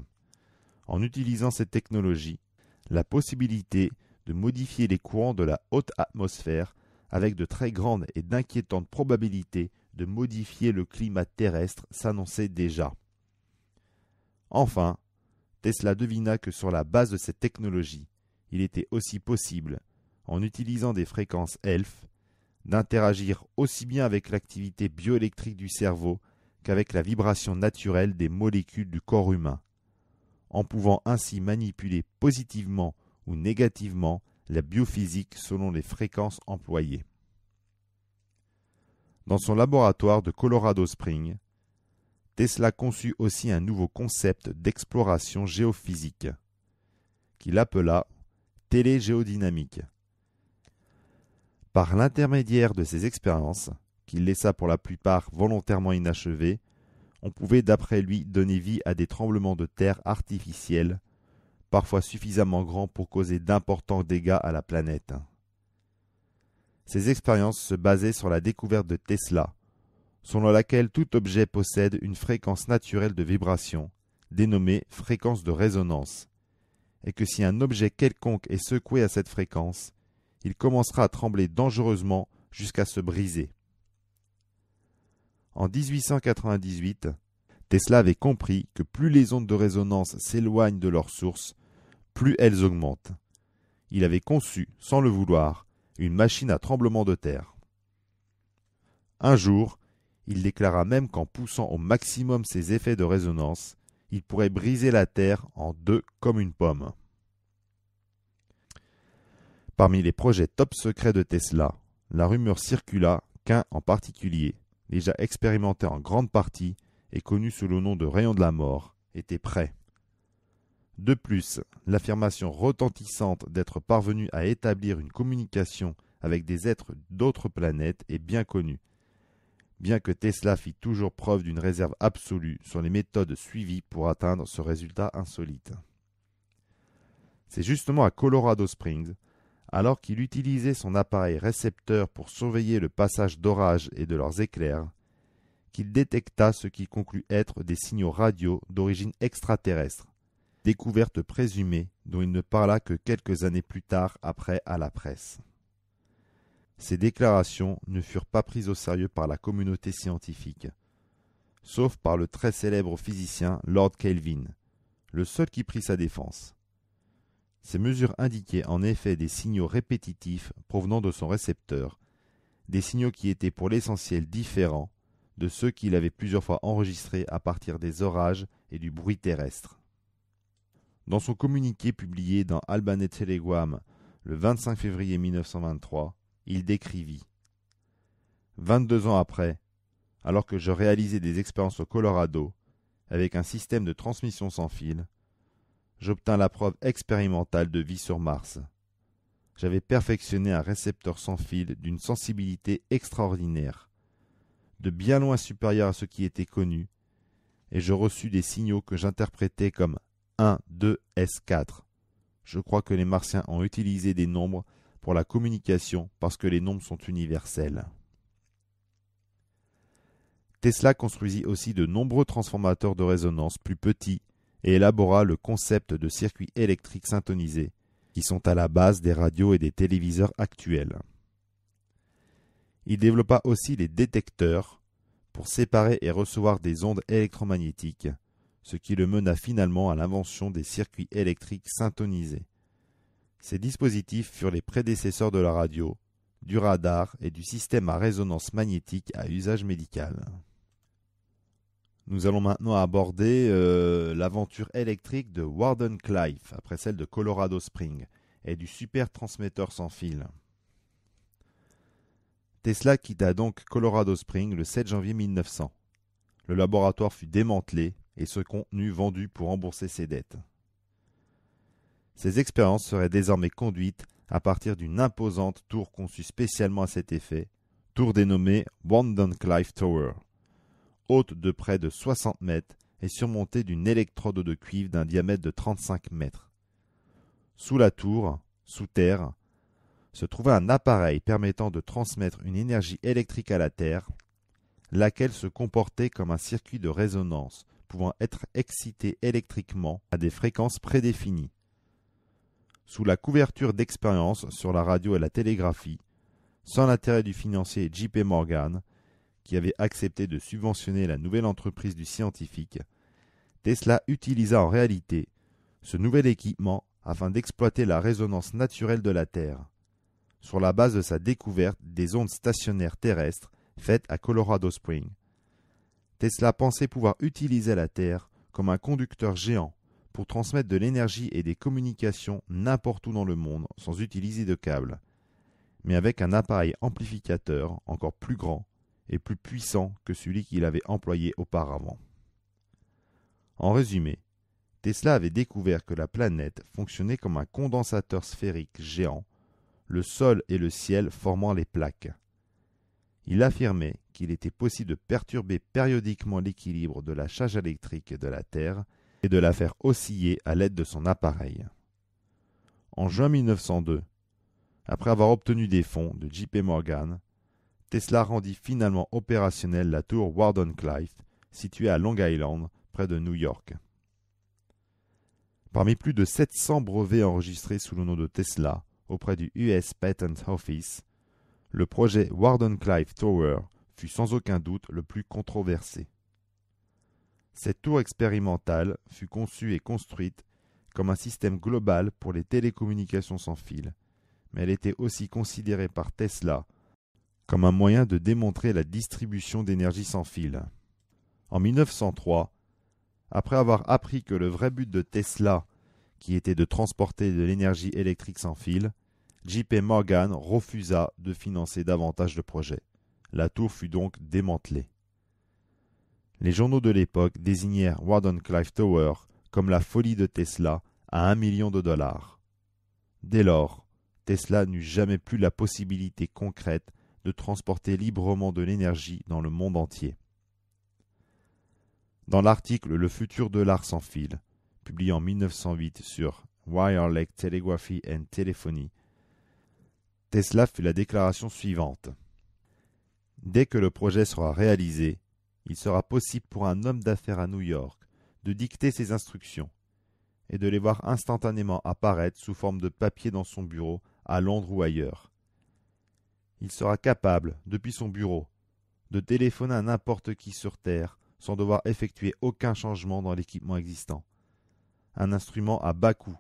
Speaker 1: en utilisant cette technologie, la possibilité de modifier les courants de la haute atmosphère avec de très grandes et d'inquiétantes probabilités de modifier le climat terrestre s'annonçait déjà. Enfin, Tesla devina que sur la base de cette technologie, il était aussi possible, en utilisant des fréquences ELF, d'interagir aussi bien avec l'activité bioélectrique du cerveau qu'avec la vibration naturelle des molécules du corps humain, en pouvant ainsi manipuler positivement ou négativement la biophysique selon les fréquences employées. Dans son laboratoire de Colorado Springs, Tesla conçut aussi un nouveau concept d'exploration géophysique, qu'il appela télégéodynamique. Par l'intermédiaire de ces expériences, qu'il laissa pour la plupart volontairement inachevées, on pouvait d'après lui donner vie à des tremblements de terre artificiels, parfois suffisamment grands pour causer d'importants dégâts à la planète. Ces expériences se basaient sur la découverte de Tesla, selon laquelle tout objet possède une fréquence naturelle de vibration, dénommée fréquence de résonance, et que si un objet quelconque est secoué à cette fréquence, il commencera à trembler dangereusement jusqu'à se briser. En 1898, Tesla avait compris que plus les ondes de résonance s'éloignent de leur source, plus elles augmentent. Il avait conçu, sans le vouloir, une machine à tremblement de terre. Un jour, il déclara même qu'en poussant au maximum ses effets de résonance, il pourrait briser la Terre en deux comme une pomme. Parmi les projets top secrets de Tesla, la rumeur circula qu'un en particulier, déjà expérimenté en grande partie et connu sous le nom de rayon de la mort, était prêt. De plus, l'affirmation retentissante d'être parvenu à établir une communication avec des êtres d'autres planètes est bien connue, bien que Tesla fît toujours preuve d'une réserve absolue sur les méthodes suivies pour atteindre ce résultat insolite. C'est justement à Colorado Springs, alors qu'il utilisait son appareil récepteur pour surveiller le passage d'orages et de leurs éclairs, qu'il détecta ce qu'il conclut être des signaux radio d'origine extraterrestre, découverte présumée dont il ne parla que quelques années plus tard après à la presse. Ces déclarations ne furent pas prises au sérieux par la communauté scientifique, sauf par le très célèbre physicien Lord Kelvin, le seul qui prit sa défense. Ces mesures indiquaient en effet des signaux répétitifs provenant de son récepteur, des signaux qui étaient pour l'essentiel différents de ceux qu'il avait plusieurs fois enregistrés à partir des orages et du bruit terrestre. Dans son communiqué publié dans Albany Telegram le 25 février 1923, il décrivit « 22 ans après, alors que je réalisais des expériences au Colorado, avec un système de transmission sans fil, j'obtins la preuve expérimentale de vie sur Mars. J'avais perfectionné un récepteur sans fil d'une sensibilité extraordinaire, de bien loin supérieure à ce qui était connu, et je reçus des signaux que j'interprétais comme 1, 2, S4. Je crois que les Martiens ont utilisé des nombres pour la communication parce que les nombres sont universels. » Tesla construisit aussi de nombreux transformateurs de résonance plus petits et élabora le concept de circuits électriques syntonisés, qui sont à la base des radios et des téléviseurs actuels. Il développa aussi les détecteurs pour séparer et recevoir des ondes électromagnétiques, ce qui le mena finalement à l'invention des circuits électriques syntonisés. Ces dispositifs furent les prédécesseurs de la radio, du radar et du système à résonance magnétique à usage médical. Nous allons maintenant aborder l'aventure électrique de Wardenclyffe, après celle de Colorado Springs, et du super-transmetteur sans fil. Tesla quitta donc Colorado Springs le 7 janvier 1900. Le laboratoire fut démantelé et ce contenu vendu pour rembourser ses dettes. Ces expériences seraient désormais conduites à partir d'une imposante tour conçue spécialement à cet effet, tour dénommée Wardenclyffe Tower, haute de près de 60 mètres et surmontée d'une électrode de cuivre d'un diamètre de 35 mètres. Sous la tour, sous terre, se trouvait un appareil permettant de transmettre une énergie électrique à la Terre, laquelle se comportait comme un circuit de résonance pouvant être excité électriquement à des fréquences prédéfinies. Sous la couverture d'expériences sur la radio et la télégraphie, sans l'intérêt du financier J.P. Morgan, qui avait accepté de subventionner la nouvelle entreprise du scientifique, Tesla utilisa en réalité ce nouvel équipement afin d'exploiter la résonance naturelle de la Terre, sur la base de sa découverte des ondes stationnaires terrestres faites à Colorado Springs. Tesla pensait pouvoir utiliser la Terre comme un conducteur géant pour transmettre de l'énergie et des communications n'importe où dans le monde sans utiliser de câbles, mais avec un appareil amplificateur encore plus grand et plus puissant que celui qu'il avait employé auparavant. En résumé, Tesla avait découvert que la planète fonctionnait comme un condensateur sphérique géant, le sol et le ciel formant les plaques. Il affirmait qu'il était possible de perturber périodiquement l'équilibre de la charge électrique de la Terre et de la faire osciller à l'aide de son appareil. En juin 1902, après avoir obtenu des fonds de J.P. Morgan, Tesla rendit finalement opérationnelle la tour Wardenclyffe, située à Long Island, près de New York. Parmi plus de 700 brevets enregistrés sous le nom de Tesla auprès du US Patent Office, le projet Wardenclyffe Tower fut sans aucun doute le plus controversé. Cette tour expérimentale fut conçue et construite comme un système global pour les télécommunications sans fil, mais elle était aussi considérée par Tesla comme un moyen de démontrer la distribution d'énergie sans fil. En 1903, après avoir appris que le vrai but de Tesla, qui était de transporter de l'énergie électrique sans fil, J.P. Morgan refusa de financer davantage le projet. La tour fut donc démantelée. Les journaux de l'époque désignèrent Wardenclyffe Tower comme la folie de Tesla à $1 million. Dès lors, Tesla n'eut jamais plus la possibilité concrète de transporter librement de l'énergie dans le monde entier. Dans l'article Le futur de l'art sans fil, publié en 1908 sur Wireless Telegraphy and Telephony, Tesla fit la déclaration suivante. Dès que le projet sera réalisé, il sera possible pour un homme d'affaires à New York de dicter ses instructions et de les voir instantanément apparaître sous forme de papier dans son bureau à Londres ou ailleurs. Il sera capable, depuis son bureau, de téléphoner à n'importe qui sur Terre sans devoir effectuer aucun changement dans l'équipement existant. Un instrument à bas coût,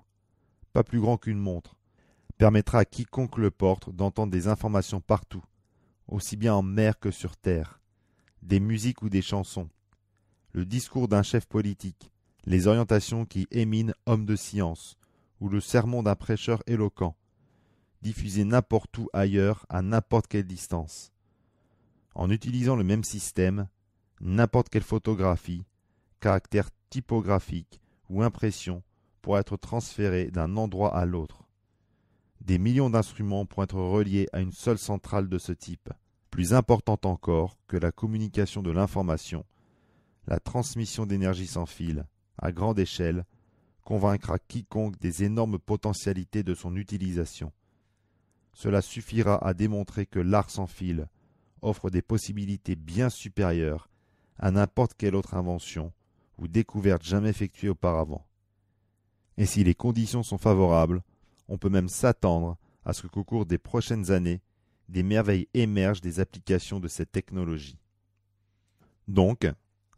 Speaker 1: pas plus grand qu'une montre, permettra à quiconque le porte d'entendre des informations partout, aussi bien en mer que sur terre, des musiques ou des chansons, le discours d'un chef politique, les orientations qui éminent hommes de science, ou le sermon d'un prêcheur éloquent, diffusés n'importe où ailleurs à n'importe quelle distance. En utilisant le même système, n'importe quelle photographie, caractère typographique ou impression pourra être transférée d'un endroit à l'autre. Des millions d'instruments pourront être reliés à une seule centrale de ce type. Plus importante encore que la communication de l'information, la transmission d'énergie sans fil, à grande échelle, convaincra quiconque des énormes potentialités de son utilisation. Cela suffira à démontrer que l'art sans fil offre des possibilités bien supérieures à n'importe quelle autre invention ou découverte jamais effectuée auparavant. Et si les conditions sont favorables, on peut même s'attendre à ce qu'au cours des prochaines années, des merveilles émergent des applications de cette technologie. Donc,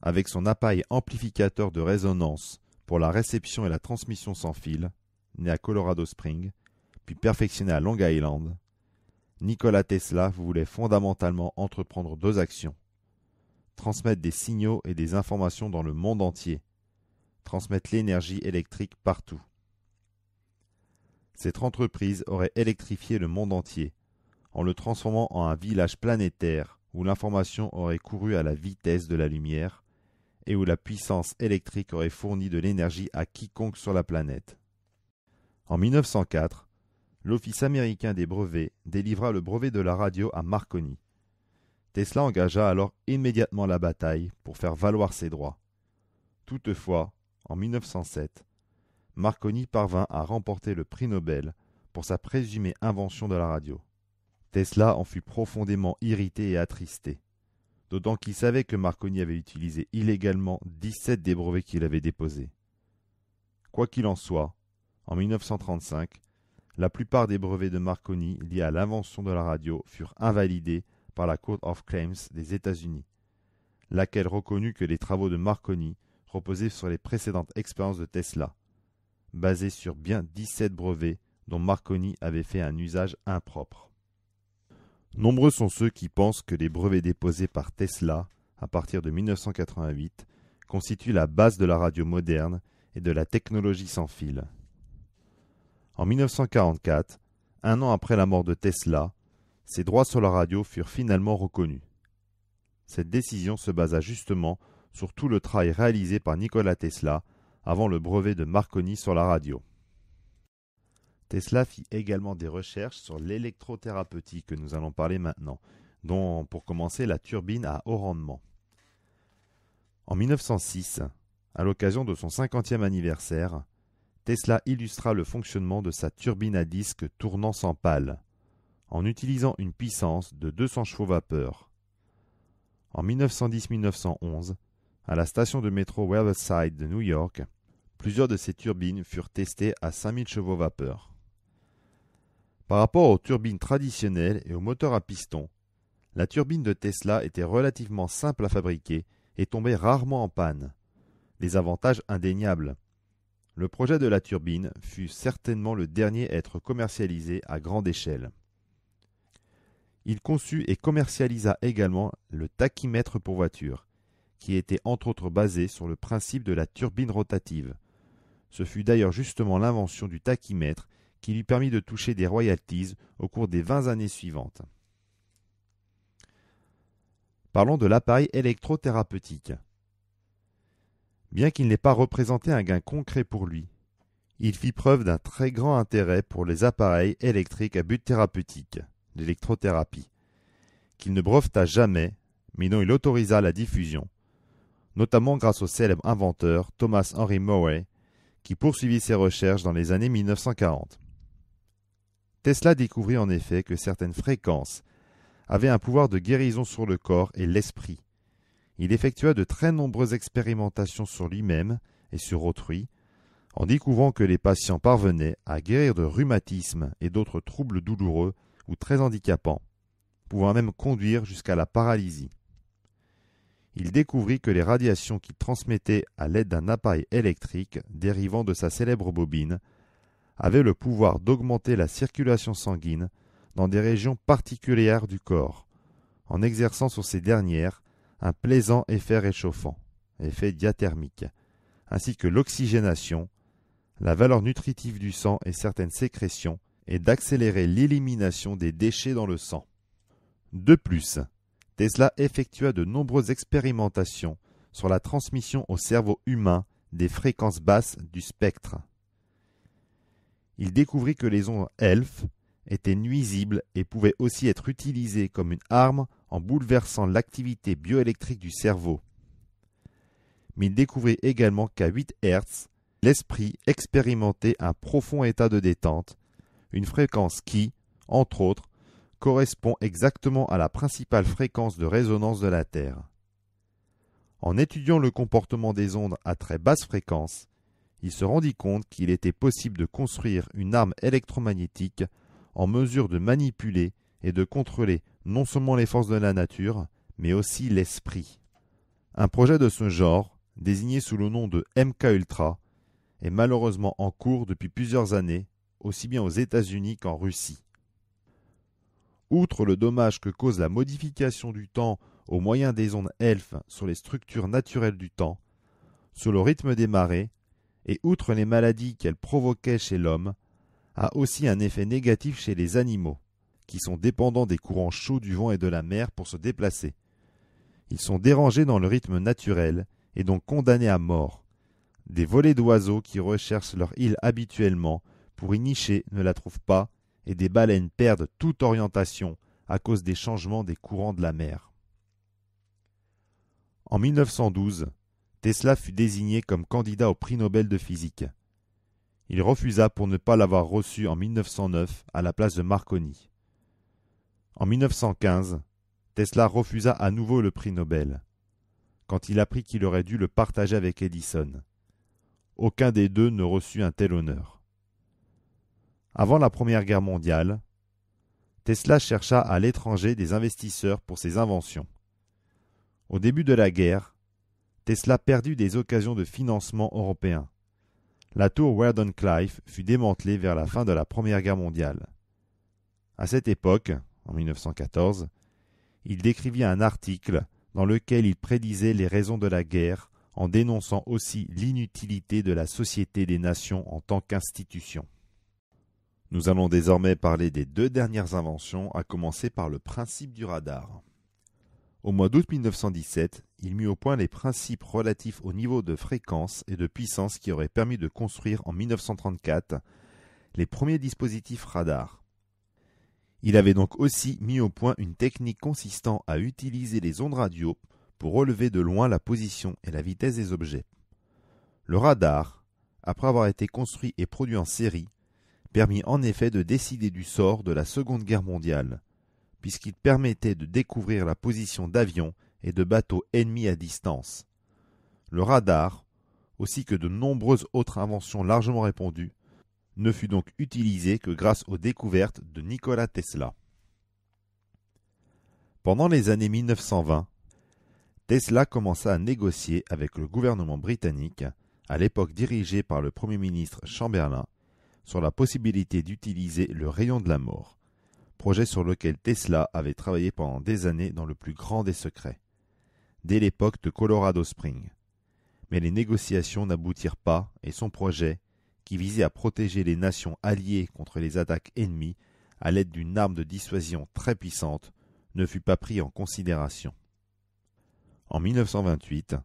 Speaker 1: avec son appareil amplificateur de résonance pour la réception et la transmission sans fil, né à Colorado Springs, puis perfectionné à Long Island, Nikola Tesla voulait fondamentalement entreprendre deux actions: transmettre des signaux et des informations dans le monde entier, transmettre l'énergie électrique partout. Cette entreprise aurait électrifié le monde entier, en le transformant en un village planétaire où l'information aurait couru à la vitesse de la lumière et où la puissance électrique aurait fourni de l'énergie à quiconque sur la planète. En 1904, l'Office américain des brevets délivra le brevet de la radio à Marconi. Tesla engagea alors immédiatement la bataille pour faire valoir ses droits. Toutefois, en 1907, Marconi parvint à remporter le prix Nobel pour sa présumée invention de la radio. Tesla en fut profondément irrité et attristé, d'autant qu'il savait que Marconi avait utilisé illégalement 17 des brevets qu'il avait déposés. Quoi qu'il en soit, en 1935, la plupart des brevets de Marconi liés à l'invention de la radio furent invalidés par la Court of Claims des États-Unis, laquelle reconnut que les travaux de Marconi reposaient sur les précédentes expériences de Tesla, basées sur bien 17 brevets dont Marconi avait fait un usage impropre. Nombreux sont ceux qui pensent que les brevets déposés par Tesla à partir de 1988 constituent la base de la radio moderne et de la technologie sans fil. En 1944, un an après la mort de Tesla, ses droits sur la radio furent finalement reconnus. Cette décision se basa justement sur tout le travail réalisé par Nikola Tesla avant le brevet de Marconi sur la radio. Tesla fit également des recherches sur l'électrothérapeutique que nous allons parler maintenant, dont pour commencer la turbine à haut rendement. En 1906, à l'occasion de son 50e anniversaire, Tesla illustra le fonctionnement de sa turbine à disque tournant sans pale, en utilisant une puissance de 200 chevaux vapeur. En 1910-1911, à la station de métro Riverside de New York, plusieurs de ces turbines furent testées à 5000 chevaux vapeur. Par rapport aux turbines traditionnelles et aux moteurs à piston, la turbine de Tesla était relativement simple à fabriquer et tombait rarement en panne. Les avantages indéniables. Le projet de la turbine fut certainement le dernier à être commercialisé à grande échelle. Il conçut et commercialisa également le tachymètre pour voiture, qui était entre autres basé sur le principe de la turbine rotative. Ce fut d'ailleurs justement l'invention du tachymètre qui lui permit de toucher des royalties au cours des 20 années suivantes. Parlons de l'appareil électrothérapeutique. Bien qu'il n'ait pas représenté un gain concret pour lui, il fit preuve d'un très grand intérêt pour les appareils électriques à but thérapeutique, l'électrothérapie, qu'il ne breveta jamais, mais dont il autorisa la diffusion, notamment grâce au célèbre inventeur Thomas Henry Murray, qui poursuivit ses recherches dans les années 1940. Tesla découvrit en effet que certaines fréquences avaient un pouvoir de guérison sur le corps et l'esprit. Il effectua de très nombreuses expérimentations sur lui-même et sur autrui, en découvrant que les patients parvenaient à guérir de rhumatisme et d'autres troubles douloureux ou très handicapants, pouvant même conduire jusqu'à la paralysie. Il découvrit que les radiations qu'il transmettait à l'aide d'un appareil électrique dérivant de sa célèbre bobine avaient le pouvoir d'augmenter la circulation sanguine dans des régions particulières du corps, en exerçant sur ces dernières un plaisant effet réchauffant, effet diathermique, ainsi que l'oxygénation, la valeur nutritive du sang et certaines sécrétions, et d'accélérer l'élimination des déchets dans le sang. De plus, Tesla effectua de nombreuses expérimentations sur la transmission au cerveau humain des fréquences basses du spectre. Il découvrit que les ondes ELF étaient nuisibles et pouvaient aussi être utilisées comme une arme en bouleversant l'activité bioélectrique du cerveau. Mais il découvrit également qu'à 8 Hz, l'esprit expérimentait un profond état de détente, une fréquence qui, entre autres, correspond exactement à la principale fréquence de résonance de la Terre. En étudiant le comportement des ondes à très basse fréquence, il se rendit compte qu'il était possible de construire une arme électromagnétique en mesure de manipuler et de contrôler non seulement les forces de la nature, mais aussi l'esprit. Un projet de ce genre, désigné sous le nom de MK Ultra, est malheureusement en cours depuis plusieurs années, aussi bien aux États-Unis qu'en Russie. Outre le dommage que cause la modification du temps au moyen des ondes ELF sur les structures naturelles du temps, sur le rythme des marées, et outre les maladies qu'elle provoquait chez l'homme, a aussi un effet négatif chez les animaux, qui sont dépendants des courants chauds du vent et de la mer pour se déplacer. Ils sont dérangés dans le rythme naturel et donc condamnés à mort. Des volées d'oiseaux qui recherchent leur île habituellement pour y nicher ne la trouvent pas, et des baleines perdent toute orientation à cause des changements des courants de la mer. En 1912, Tesla fut désigné comme candidat au prix Nobel de physique. Il refusa pour ne pas l'avoir reçu en 1909 à la place de Marconi. En 1915, Tesla refusa à nouveau le prix Nobel, quand il apprit qu'il aurait dû le partager avec Edison. Aucun des deux ne reçut un tel honneur. Avant la Première Guerre mondiale, Tesla chercha à l'étranger des investisseurs pour ses inventions. Au début de la guerre, Tesla perdit des occasions de financement européen. La tour Weldon-Clyffe fut démantelée vers la fin de la Première Guerre mondiale. À cette époque, en 1914, il décrivit un article dans lequel il prédisait les raisons de la guerre en dénonçant aussi l'inutilité de la Société des Nations en tant qu'institution. Nous allons désormais parler des deux dernières inventions, à commencer par le principe du radar. Au mois d'août 1917, il mit au point les principes relatifs au niveau de fréquence et de puissance qui auraient permis de construire en 1934 les premiers dispositifs radars. Il avait donc aussi mis au point une technique consistant à utiliser les ondes radio pour relever de loin la position et la vitesse des objets. Le radar, après avoir été construit et produit en série, permit en effet de décider du sort de la Seconde Guerre mondiale, puisqu'il permettait de découvrir la position d'avions et de bateaux ennemis à distance. Le radar, ainsi que de nombreuses autres inventions largement répandues, ne fut donc utilisé que grâce aux découvertes de Nikola Tesla. Pendant les années 1920, Tesla commença à négocier avec le gouvernement britannique, à l'époque dirigé par le Premier ministre Chamberlain, sur la possibilité d'utiliser le rayon de la mort, projet sur lequel Tesla avait travaillé pendant des années dans le plus grand des secrets, dès l'époque de Colorado Springs. Mais les négociations n'aboutirent pas et son projet, qui visait à protéger les nations alliées contre les attaques ennemies à l'aide d'une arme de dissuasion très puissante, ne fut pas pris en considération. En 1928,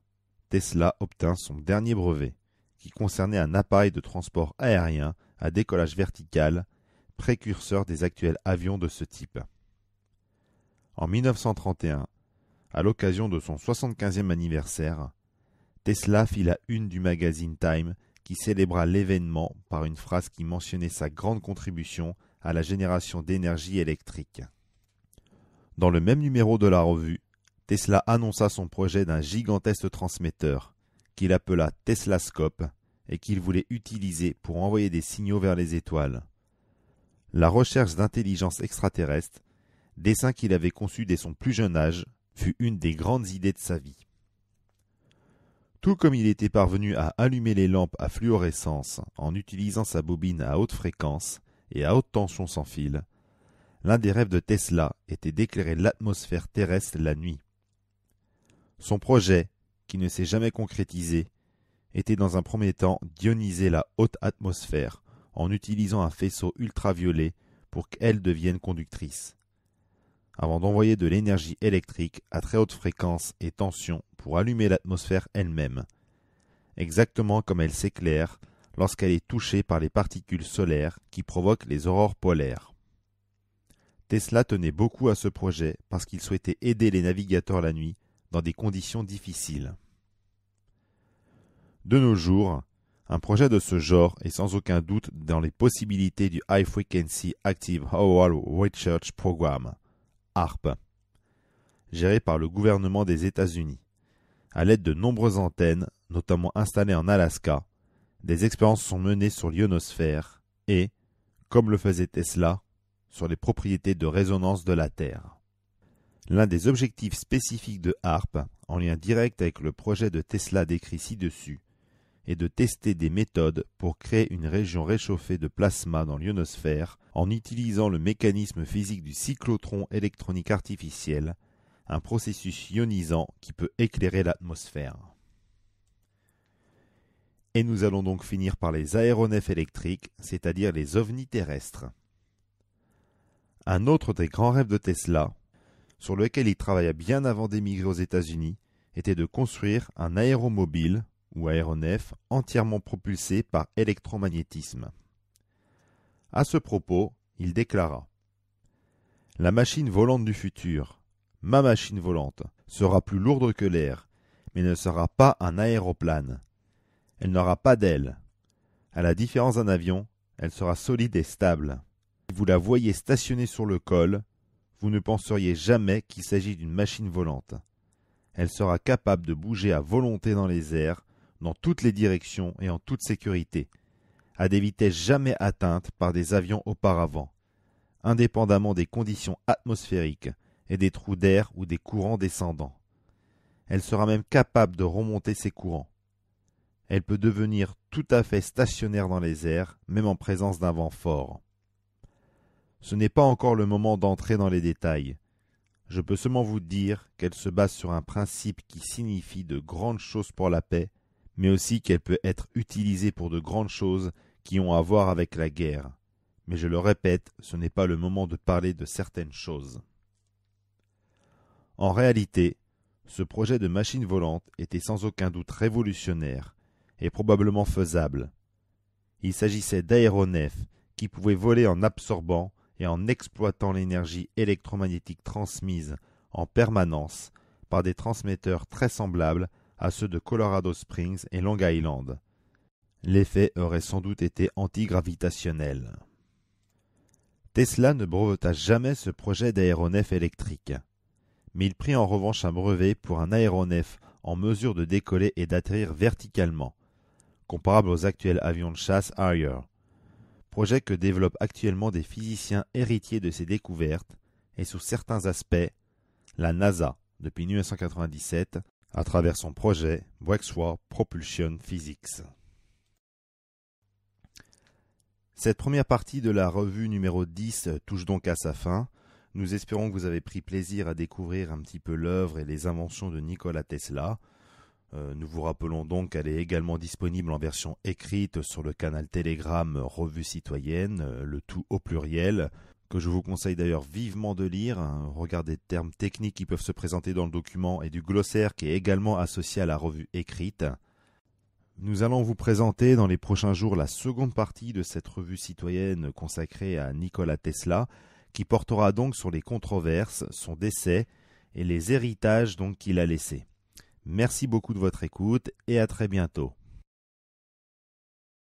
Speaker 1: Tesla obtint son dernier brevet, qui concernait un appareil de transport aérien à décollage vertical, précurseur des actuels avions de ce type. En 1931, à l'occasion de son 75e anniversaire, Tesla fit la une du magazine Time qui célébra l'événement par une phrase qui mentionnait sa grande contribution à la génération d'énergie électrique. Dans le même numéro de la revue, Tesla annonça son projet d'un gigantesque transmetteur, qu'il appela Teslascope, et qu'il voulait utiliser pour envoyer des signaux vers les étoiles. La recherche d'intelligence extraterrestre, dessein qu'il avait conçu dès son plus jeune âge, fut une des grandes idées de sa vie. Tout comme il était parvenu à allumer les lampes à fluorescence en utilisant sa bobine à haute fréquence et à haute tension sans fil, l'un des rêves de Tesla était d'éclairer l'atmosphère terrestre la nuit. Son projet, qui ne s'est jamais concrétisé, était dans un premier temps d'ioniser la haute atmosphère en utilisant un faisceau ultraviolet pour qu'elle devienne conductrice, avant d'envoyer de l'énergie électrique à très haute fréquence et tension pour allumer l'atmosphère elle-même, exactement comme elle s'éclaire lorsqu'elle est touchée par les particules solaires qui provoquent les aurores polaires. Tesla tenait beaucoup à ce projet parce qu'il souhaitait aider les navigateurs la nuit dans des conditions difficiles. De nos jours, un projet de ce genre est sans aucun doute dans les possibilités du High Frequency Active Owl Research Program, HAARP, géré par le gouvernement des États-Unis. À l'aide de nombreuses antennes, notamment installées en Alaska, des expériences sont menées sur l'ionosphère et, comme le faisait Tesla, sur les propriétés de résonance de la Terre. L'un des objectifs spécifiques de HAARP en lien direct avec le projet de Tesla décrit ci-dessus, est de tester des méthodes pour créer une région réchauffée de plasma dans l'ionosphère en utilisant le mécanisme physique du cyclotron électronique artificiel, un processus ionisant qui peut éclairer l'atmosphère. Et nous allons donc finir par les aéronefs électriques, c'est-à-dire les ovnis terrestres. Un autre des grands rêves de Tesla, sur lequel il travailla bien avant d'émigrer aux États-Unis, était de construire un aéromobile ou aéronef entièrement propulsé par électromagnétisme. À ce propos, il déclara « La machine volante du futur, ma machine volante, sera plus lourde que l'air, mais ne sera pas un aéroplane. Elle n'aura pas d'ailes. À la différence d'un avion, elle sera solide et stable. Si vous la voyez stationnée sur le col, vous ne penseriez jamais qu'il s'agit d'une machine volante. Elle sera capable de bouger à volonté dans les airs, dans toutes les directions et en toute sécurité, à des vitesses jamais atteintes par des avions auparavant, indépendamment des conditions atmosphériques et des trous d'air ou des courants descendants. Elle sera même capable de remonter ces courants. Elle peut devenir tout à fait stationnaire dans les airs, même en présence d'un vent fort. Ce n'est pas encore le moment d'entrer dans les détails. Je peux seulement vous dire qu'elle se base sur un principe qui signifie de grandes choses pour la paix, mais aussi qu'elle peut être utilisée pour de grandes choses qui ont à voir avec la guerre. Mais je le répète, ce n'est pas le moment de parler de certaines choses. En réalité, ce projet de machine volante était sans aucun doute révolutionnaire et probablement faisable. Il s'agissait d'aéronefs qui pouvaient voler en absorbant et en exploitant l'énergie électromagnétique transmise en permanence par des transmetteurs très semblables à ceux de Colorado Springs et Long Island. L'effet aurait sans doute été antigravitationnel. Tesla ne breveta jamais ce projet d'aéronef électrique, mais il prit en revanche un brevet pour un aéronef en mesure de décoller et d'atterrir verticalement, comparable aux actuels avions de chasse Harrier, projet que développent actuellement des physiciens héritiers de ces découvertes et sous certains aspects, la NASA depuis 1997 à travers son projet Breakthrough Propulsion Physics. Cette première partie de la revue numéro 10 touche donc à sa fin. Nous espérons que vous avez pris plaisir à découvrir un petit peu l'œuvre et les inventions de Nikola Tesla. Nous vous rappelons donc qu'elle est également disponible en version écrite sur le canal Telegram Revue Citoyenne, le tout au pluriel, que je vous conseille d'ailleurs vivement de lire. Regardez des termes techniques qui peuvent se présenter dans le document et du glossaire qui est également associé à la revue écrite. Nous allons vous présenter dans les prochains jours la seconde partie de cette revue citoyenne consacrée à Nikola Tesla, qui portera donc sur les controverses, son décès et les héritages donc qu'il a laissés. Merci beaucoup de votre écoute et à très bientôt.